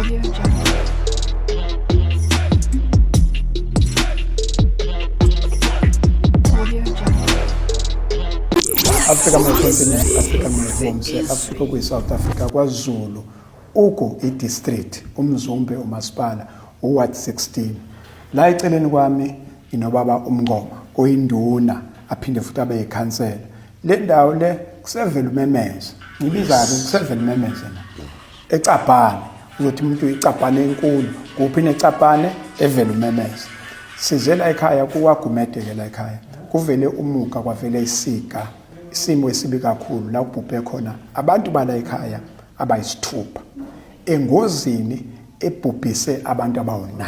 Audio Jungle. Audio Jungle. Africa my continent, Africa my home, Africa kwi South Africa kwaZulu uku i-district umzumbe umasipala uward 16 la eceleni kwami inobaba uMngoma oyinduna aphinde futhi abe yikhansela le ndawo le kusevela umemeze ngibiza ke kusevela umemeze na eCapane uzothi umuntu iCapane enkulu kuphi neCapane evela umemeze sizela ekhaya kuwagumede ke la ekhaya kuvele umuka kwavele isika isimo esibi kakhulu la ubhubhe khona abantu bala ekhaya abayisithupha engozini ebhubhise abantu abawu9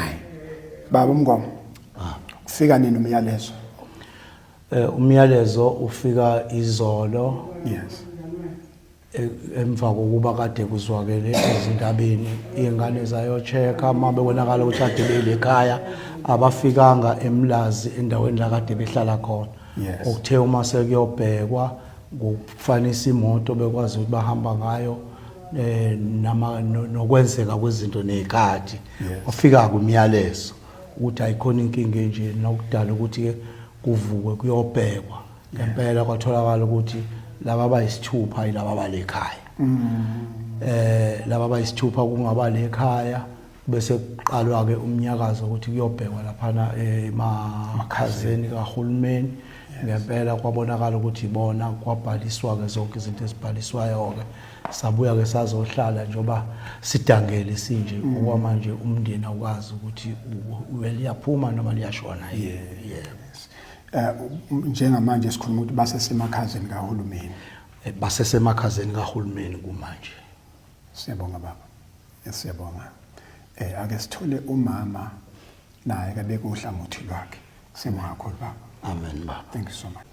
baba uMngoma ufika nini umyalezo umyalezo ufika izolo yes emva kokuba kade kuzwakele ezindabeni ingane zayocheka mabe bonakala ukuthi ade bele ekhaya abafikanga eMlazi endaweni la kade behlala khona okuthe uma sekuyobhekwa ngokufanisa imoto bekwazi ukuthi bahamba ngayo nokwenzeka kwezinto nezikhathi ufika kumyalezo ukuthi ayikhona inkinga nje nokudala ukuthi ke kuvukwe kuyobhekwa ngempela kwatholakala ukuthi laba bayisithupha yilaba balekhaya laba bayisithupha kungaba lekhaya bese kuqalwa ke umnyakazo ukuthi kuyobhekwa laphana emakhazeni kahulumeni ngempela kwabonakala ukuthi bona kwabhaliswa ke zonke izinto ezibhaliswayo ke sabuya ke sazohlala njoba sidangele sinje okwamanje umndeni akwazi ukuthi liyaphuma noma liyashona yes njengamanje sikhuluma ukuthi basesemakhazeni kahulumeni basesemakhazeni kahulumeni kumanje siyabonga baba siyabonga ake sithole umama naye ke bekuhlangothi lwakhe siyabonga kakhulu baba amen baba thank you so much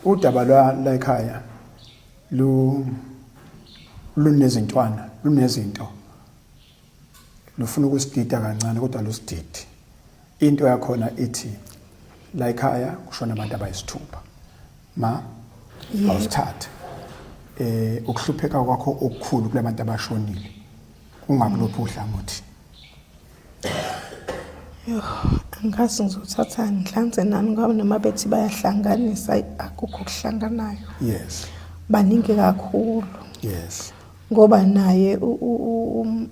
udaba la ekhaya lunezintwana lunezinto lufuna ukusidida kancane kodwa lusididi into yakhona ithi la ekhaya kushona abantu abayisithupha ma awusithatha ukuhlupheka kwakho okukhulu kulabantu abashonile ungakulophi uhlangothi angazi ngizothatha ngihlanze nani ngoba noma bethi bayahlanganisa akukho kuhlanganayo yes baningi kakhulu yes ngoba naye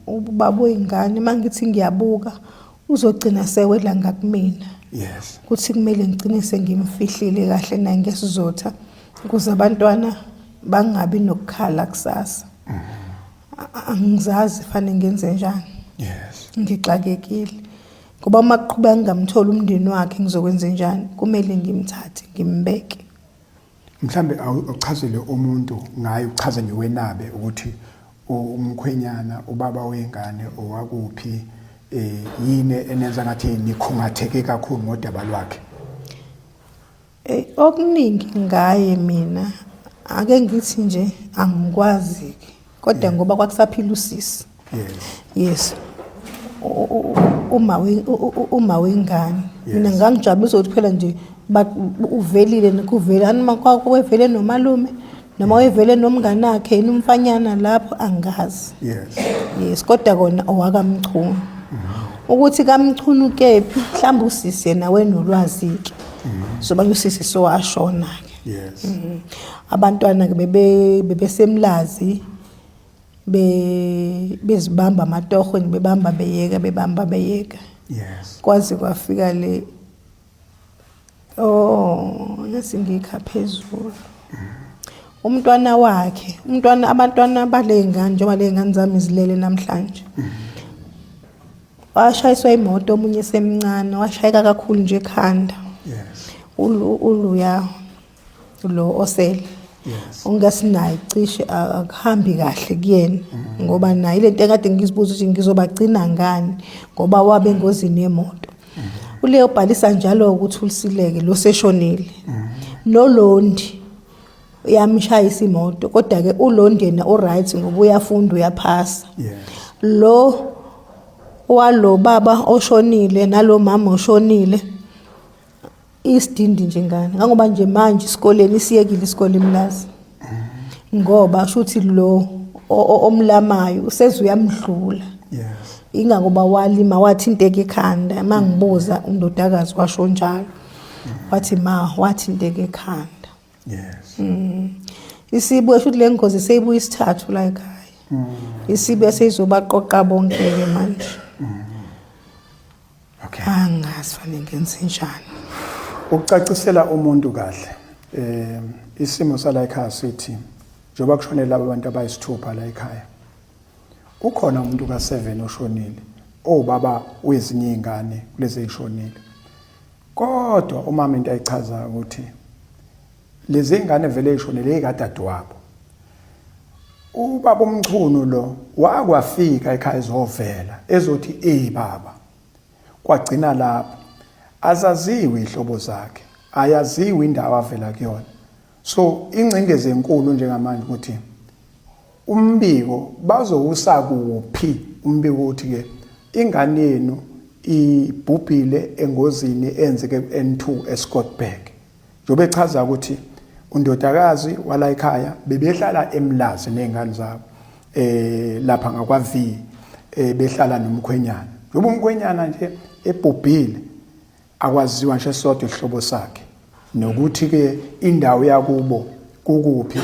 ubaba wengane mangithi ngiyabuka uzogcina sewela ngakumina yes kuthi kumele ngigcinise ngimfihlile kahle naye ngesizotha ukuze abantwana bangabi nokukhala kusasa angizazi fanele ngenze njani yes ngixakekile ngoba maqhubeka ngamthola umndeni wakhe ngizokwenza njani kumele ngimthathe ngimbeke mhlambe uchazele umuntu ngaye uchaze niwenabe ukuthi umkhwenyana ubaba wengane owakuphi yini enenza ngathi nikhungatheke kakhulu ngodaba lwakhe okuningi ngaye mina ake ngithi nje angikwazi kodwa ngoba kwakusaphila usisi yes uma wengane mina ngangijabulisa ukuthi phela nje uvelile nekuvela noma kwakuvele nomalume noma wevele nomngane wakhe yini umfanyana lapho angazi yes kodwa kona owakamchunu ukuthi kamchunu kephi mhlawumbe usisi yena wenolwazi ke soba usisi sowashona ke yes abantwana ke bebesemlazi bezibamba amatoho bebamba beyeka yes kwazi kwafika le nasingikha phezulu umntwana wakhe abantwana balengane njengoba lengane zami zilele namhlanje washayiswa imoto omunye semncane washayeka kakhulu nje ekhanda yes uluya lo osele ungasinayi cishe akuhambi kahle kuyena ngoba naye lento ekade ngizibuza ukuthi ngizobagcina ngani ngoba wabe engozini yemoto uleyo bhalisa njalo ukuthi ulisileke lo seshonile nolondi yamshayisa imoto kodwa ke ulondi yena oright ngoba uyafunda uyaphasa lo walo baba oshonile nalo mama oshonile isidindi nje ngane ngoba nje manje isikoleni isiyekile isikole eMlazi ngoba shuthi lo omlamayo usezuyamdlula. Yes. Ingangoba walima wathinteka ekhanda mangibuza undodakazi washo njalo. Wathi ma wathinteka ekhanda. Yes. Isibu esho le ngozi seyibuya isithathu la ekhaya. Isibu esizobaqoqa bonke ke manje. Okay. Angazi fanele ngenze njani. Ukucacisela umuntu kahle. Isimo sala ekhaya sithi njoba kushonela abantu abayisithupha la ekhaya. Ukhona umuntu ka7 oshonile. Obaba wezinye izingane kulezi ezishonile. Kodwa umama into ayichaza ukuthi lezi izingane vele ezishonile ekadadewabo. Ubaba umchunu lo wakwafika ekhaya ezovela ezothi baba. Kwagcina lapho azaziwe ihlobo zakhe, ayaziwe indawo avela kuyona. So ingcindezi enkulu njengamanje ukuthi umbiko bazowusa kuphi umbiko uthi ke ingane yenu ibhubhile engozini enzeke N2 eScottburg. Njobe echaza ukuthi undodakazi wala ekhaya bebehlala eMlazi nezingane zabo lapha ngakwaV behlala nomkhwenyana. Njobe umkhwenyana nje ebhubhile akwaziwa nje sodwa ihlobo sakhe nokuthi ke indawo yakubo kukuphi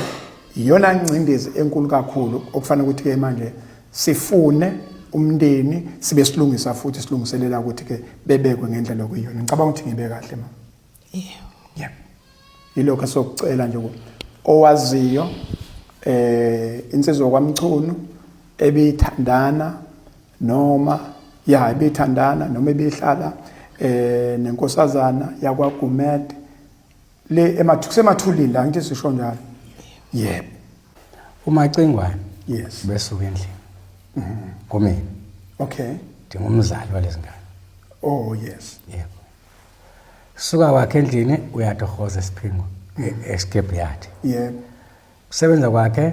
iyona ngcindezi enkulu kakhulu okufanele ukuthi ke manje sifune umndeni sibe silungisa futhi silungiselela ukuthi ke bebekwe ngendlela okuyiyona. Ngicabanga ukuthi ngibe kahle mama. Yeah. Yilokho sokucela nje owaziyo insizwa kwaMchunu ebithandana noma ebithandana noma ebihlala nenkosazana yakwaGumede le emathulini la ngithi sisho njalo. Yebo. uMacingwane Yes. besuka endlini kumina Okay. ngingumzali walezi ngane. Oh yes. Yebo. Suka kwakhe endlini uyatohoza esiphingo escape yard. Yebo. Kusebenza kwakhe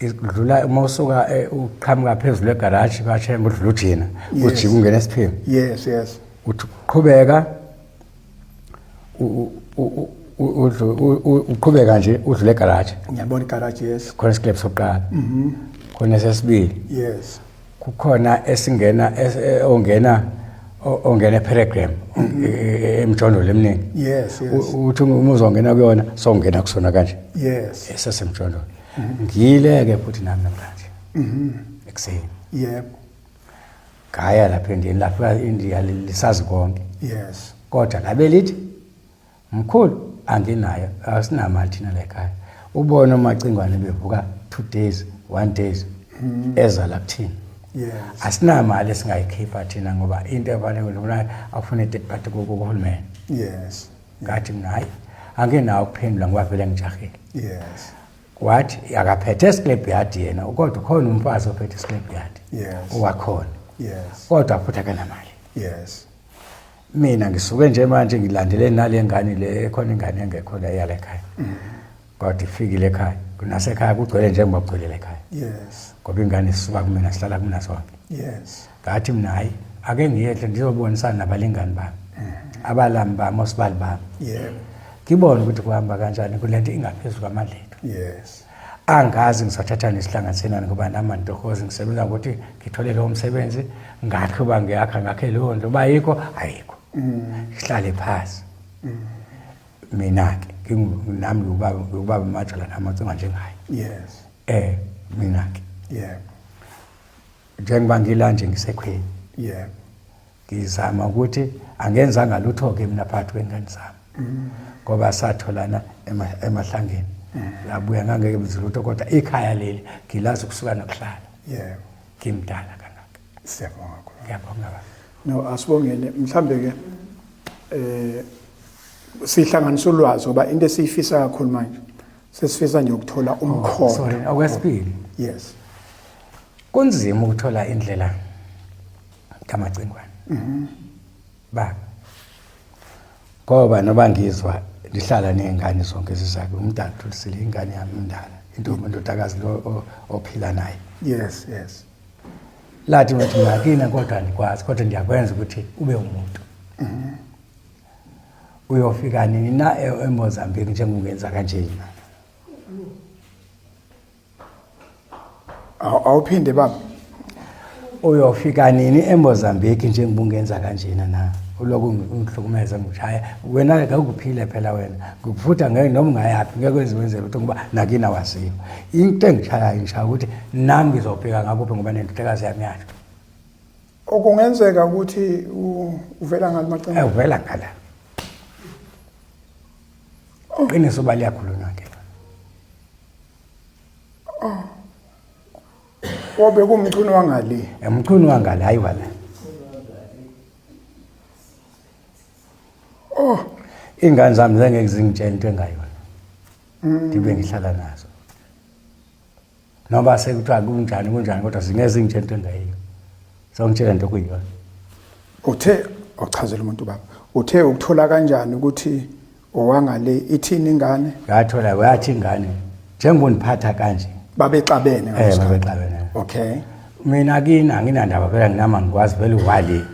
idlula uma usuka uqhamuka phezulu egarage bashemba udlula ujina ujika ungena esiphingo. Yes, yes. Uthi uqhubeka uqhubeka nje udlule egarage. Ngiyabona igarage yes. Khona isiklepu sokuqala. Khona sesibili. Yes. Kukhona esingena ongena ePeregrine emjondolo eminingi. Yes, yes. Uthi uma uzongena kuyona songena kusona kanje. Yes. Esesemjondolo. Ngiyileke futhi nami namhlanje. Ekseni. Yebo. Ngaya lapha endini lapha India lisazi konke. Yes. Kodwa labe lithi mkhulu anginayo asinamali thina la ekhaya. Ubona uMacingwane bevuka 2 days 1 days eza la kuthina. Yes. Asinamali esingayikhipha thina ngoba into efanele ukuthi afune third party kuhulumeni. Yes. Ngathi mina hayi anginawo ukuphendula ngoba vele ngijahile. Yes. Wathi akaphethe esclub yard yena kodwa khona umfazi ophethe esclub yard. Yes. Owakhona. Yes. Kodwa futhi akanamali. Yes. Mina ngisuke nje manje ngilandele nale ngane le ekhona ingane engekho la yala ekhaya. Kodwa ifikile ekhaya kunasekhaya kugcwele nje ngibagcwelele ekhaya. Yes. Ngoba ingane isisuka kumina sihlala kumina sonke. Yes. Ngathi mina hayi ake ngiyehle ndizobonisana nabalingani bami. Abalami bami osibali bami. Yebo. Ngibone ukuthi kuhamba kanjani kulento ingaphezulu kwamandla ethu. Yes. Angazi ngisathatha nesihlanganiselana ngoba nami ntokozi ngisebenza ukuthi ngithole lo msebenzi ngakho bangiyakha ngakhe leyo nto bayikho ayikho. Sihlale phansi. Mina ke nami ubaba Majola namacinga njengayo. Yes. Mina ke. Yebo. Njengoba ngilanje ngisekhweni. Yebo. Ngizama ukuthi angenzanga lutho ke mina phakathi kwengane zami. Ngoba satholana emahlangeni. Labuya ngangeke bizilutho kodwa ikhaya leli ngilazi ukusuka nokuhlala. Yebo. Ngimdala kangaka. Siyabonga kakhulu. Ngiyabonga baba. No asibongene mhlambe ke sihlanganisa ulwazi ngoba into esiyifisa kakhulu manje sesifisa nje ukuthola umkhondo. Sorry, okwesibili. Yes. Kunzima ukuthola indlela kaMacingwane. Ba. Ngoba noba ngizwa ndihlala nezingane zonke zizakhe umdala uthulisile ingane yami indala intombi ndodakazi lo ophila naye. Yes, yes. Lathi wathi ngakina kodwa andikwazi kodwa ndiyakwenza ukuthi ube umuntu. Uyofika nini na eMozambique njengokungenza kanje yina. Awuphinde baba. Uyofika nini eMozambique njengoba ungenza kanjena na? Uloku ungihlukumeza ngishaya. Wena ke ukuphile phela wena. Ngikufutha ngeke noma ungayapi ngeke wenzele ukuthi ngoba nakina wasiyo. Into engishaya ngishaya ukuthi nami ngizobheka ngakuphi ngoba nendodakazi yami yasho. Okungenzeka ukuthi uvela ngalo macala. Uvela ngala. Qiniso baliyakhulunywa ke. Obe kumchuni wangale. Emchuni wangala hayi wala. Ingane zami zengeke zingitshela into engayona. Ndibe ngihlala nazo. Noma sekuthiwa kunjani kodwa zingeke zingitshela into engayiyo. Songitshela into okuyiyona. Uthe ochazela umuntu baba. Uthe ukuthola kanjani ukuthi owangale ithini ingane? Ngathola wathi ingane njengoba niphatha kanje. Babexabene ngasikhathi. Babexabene. Okay. Mina kini anginandaba phela nginama ngikwazi vele uwali.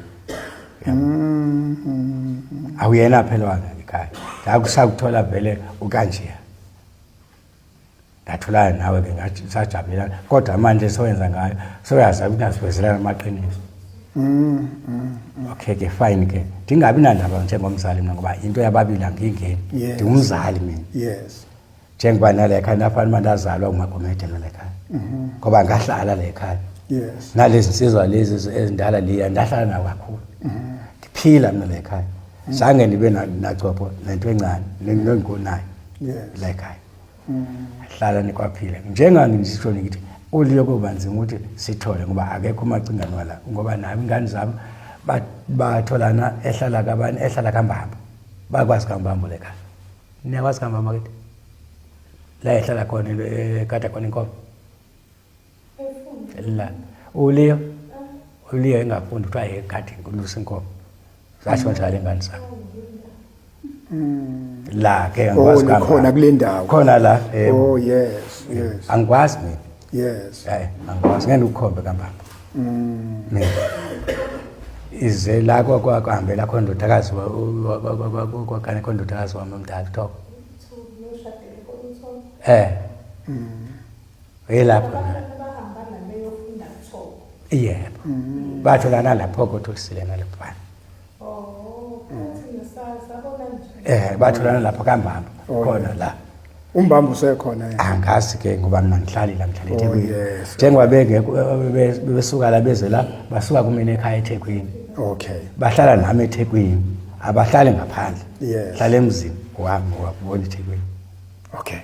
Awuyena phela wami ekhaya. Ngakusakuthola vele ukanje. Ngathola nawe ke ngathi sajabulana kodwa manje sowenza ngayo soyazi ukuthi nasibezelana amaqiniso. Okay ke fine ke. Dingabi nandaba njengomzali mina ngoba into yababili angingeni. Ngumzali mina. Yes. Njengoba nale ekhaya nafana mandazalwa uMagomede nale ekhaya. Ngoba ngahlala le ekhaya. Yes. Nalezi insizwa lezi ezindala liya ndahlala nawo kakhulu. Ngiphila mina le ekhaya. Zange ndibe nacopho nento encane nengonayo. Yes. La ekhaya. Hlala nikwaphila. Njenga ngisho ngithi uliyo kubanzima ukuthi sithole ngoba akekho umacingano wala ngoba nami ingane zami batholana ehlala kabani ehlala kaMbambo. Bakwazi kaMbambo le ekhaya. Niyakwazi kaMbambo ke? La ehlala khona ekade khona inkomo. La uliyo engafundi kuthiwa ekade ngulusa inkomo. Zasho njalo ingane zami. La ke angikwazi kaMbambo. Khona kule ndawo. Khona la. Oh yes, yes. Angikwazi mina. Yes. Angikwazi ngeke ukukhombe kaMbambo. Mina. Ize la kwahambela khona ndodakazi kwakane khona ndodakazi wami omdala Thoko. Yelapho. Yebo. Batholana lapho kodwa usilena lapha. Batholana lapha kaMbambo khona la. Umbambo usekhona yena. Angazi ke ngoba mina ngihlali la ngihlala eThekwini. Njengoba besuka la beze la basuka kumina ekhaya eThekwini. Okay. Bahlala nami eThekwini. Abahlali ngaphandle. Yes. Hlala emzini wami wabona eThekwini. Okay.